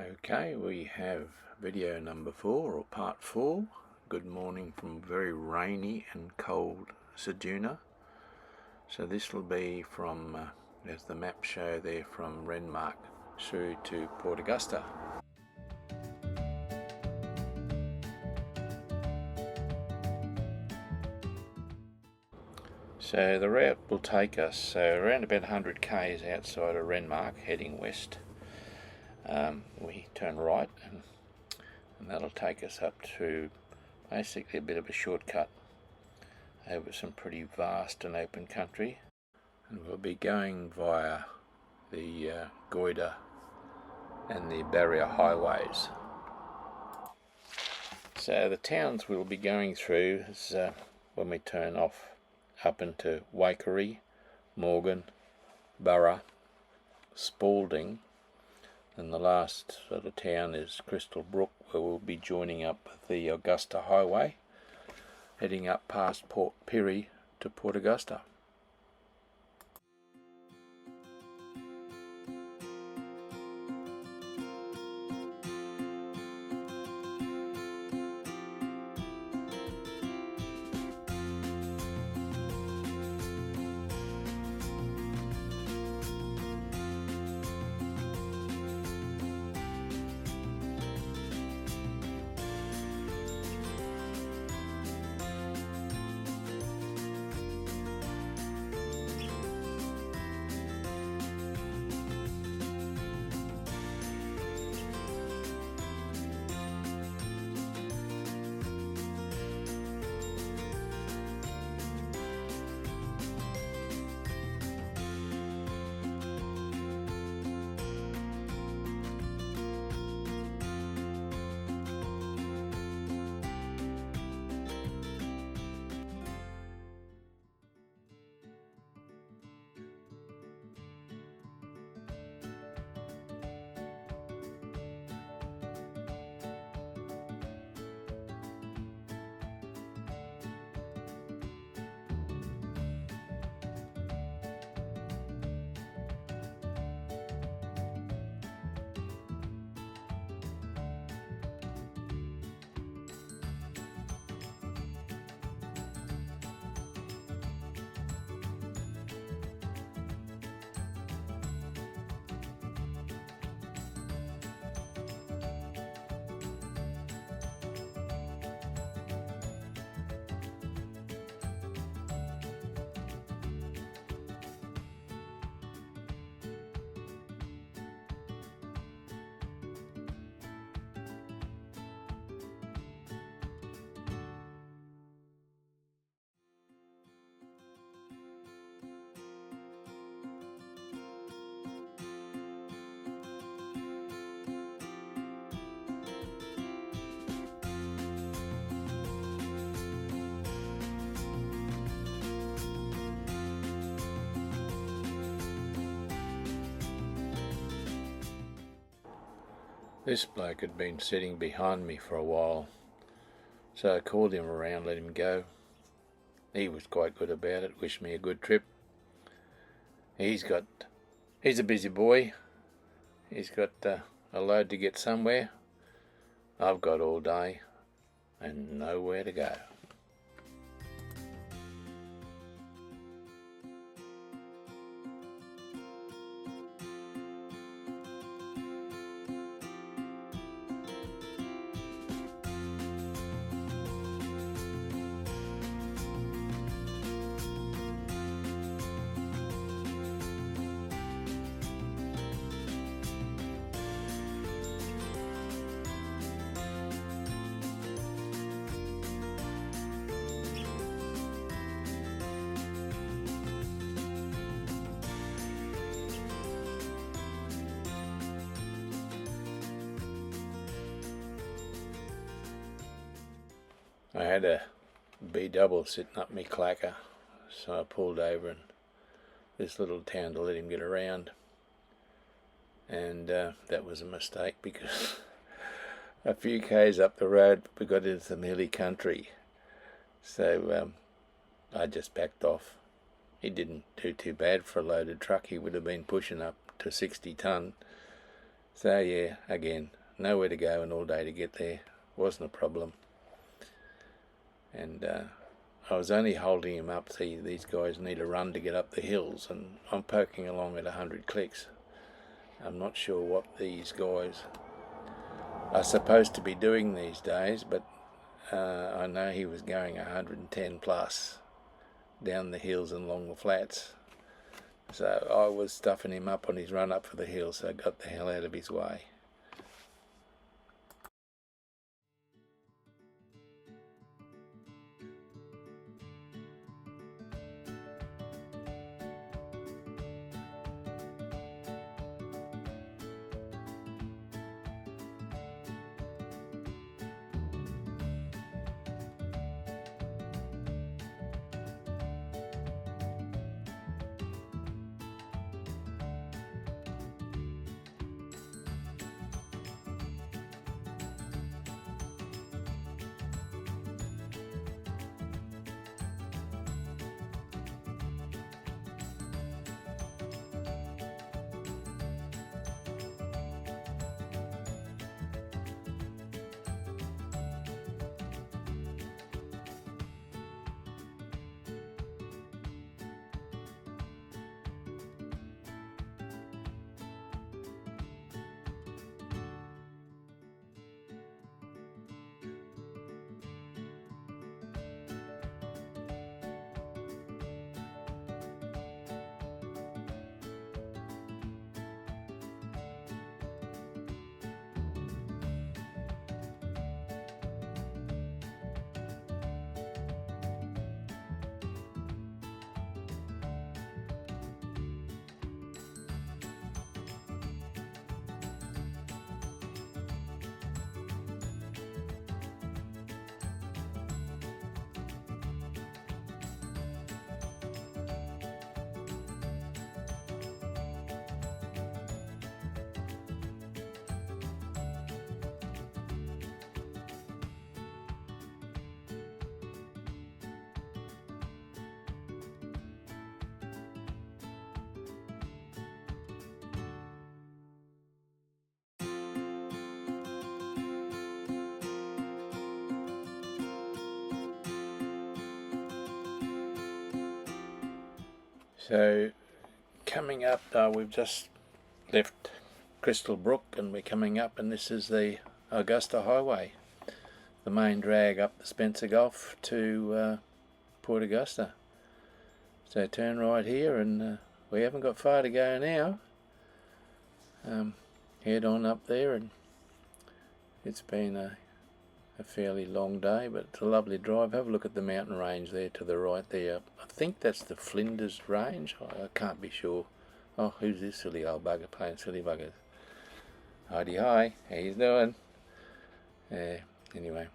Okay, we have video number 4 or part 4. Good morning from very rainy and cold Ceduna. So this will be from, as the map show there, from Renmark through to Port Augusta. So the route will take us around about 100 k's outside of Renmark, heading west. We turn right and that'll take us up to basically a bit of a shortcut over some pretty vast and open country, and we'll be going via the Goida and the barrier highways. So the towns we'll be going through is when we turn off up into Waikerie, Morgan, Burra, Spalding, and the last sort of town is Crystal Brook, where we'll be joining up the Augusta highway, heading up past Port Pirie to Port Augusta. This bloke had been sitting behind me for a while, so I called him around, let him go. He was quite good about it, wished me a good trip. He's a busy boy. He's got a load to get somewhere. I've got all day and nowhere to go. I had a B-double sitting up me clacker, so I pulled over in this little town to let him get around, and that was a mistake because a few k's up the road we got into some hilly country, so I just backed off. He didn't do too bad for a loaded truck. He would have been pushing up to 60 tonne, So yeah, again, nowhere to go and all day to get there. Wasn't a problem. And I was only holding him up. See, these guys need a run to get up the hills, and I'm poking along at 100 clicks. I'm not sure what these guys are supposed to be doing these days, but I know he was going 110 plus down the hills and along the flats. So I was stuffing him up on his run up for the hill, so I got the hell out of his way. So coming up, we've just left Crystal Brook and we're coming up, and this is the Augusta Highway, the main drag up the Spencer Gulf to Port Augusta. So turn right here, and we haven't got far to go now. Head on up there, and it's been a fairly long day, but it's a lovely drive. Have a look at the mountain range there to the right there. I think that's the Flinders Range. I can't be sure. Oh, who's this silly old bugger playing silly buggers? Heidi hi, how you doing? Anyway,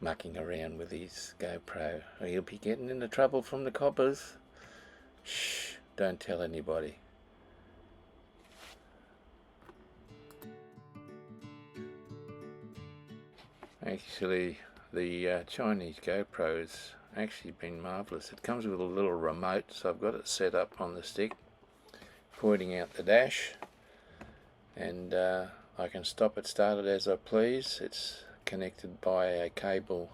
mucking around with his GoPro. He'll be getting into trouble from the coppers. Shh, don't tell anybody. Actually, the Chinese GoPro's actually been marvellous. It comes with a little remote, so I've got it set up on the stick, pointing out the dash, and I can stop it, start it as I please. It's connected by a cable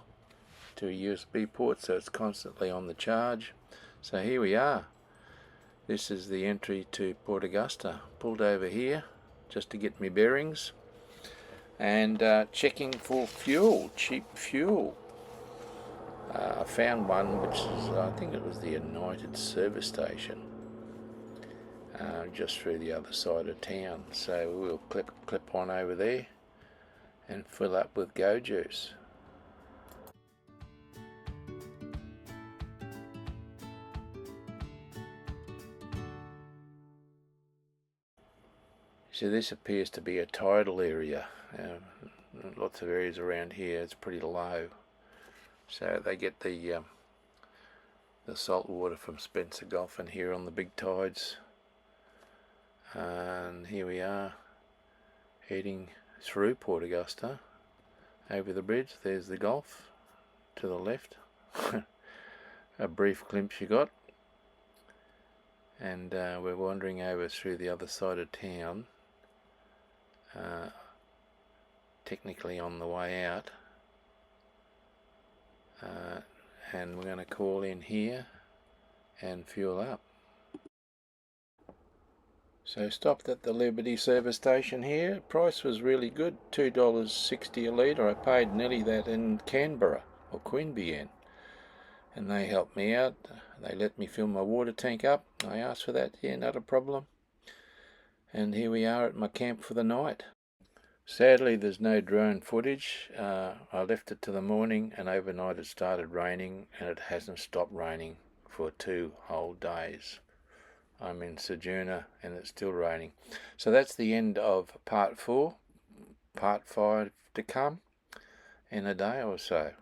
to a USB port, so it's constantly on the charge. So here we are. This is the entry to Port Augusta. Pulled over here just to get me bearings, and checking for fuel, cheap fuel. I found one which is, I think it was the United service station, just through the other side of town. So we'll clip on over there and fill up with Go Juice. So this appears to be a tidal area. Lots of areas around here it's pretty low, so they get the salt water from Spencer Gulf and here on the big tides. And here we are heading through Port Augusta over the bridge. There's the Gulf to the left. A brief glimpse you got, and we're wandering over through the other side of town technically on the way out, and we're going to call in here and fuel up. So stopped at the Liberty service station here. Price was really good, $2.60 a litre. I paid nearly that in Canberra or Queanbeyan, and they helped me out. They let me fill my water tank up. I asked for that, yeah, not a problem. And here we are at my camp for the night. Sadly, there's no drone footage. I left it to the morning, and overnight it started raining, and it hasn't stopped raining for 2 whole days. I'm in Sojourner and it's still raining. So that's the end of part 4. Part 5 to come in a day or so.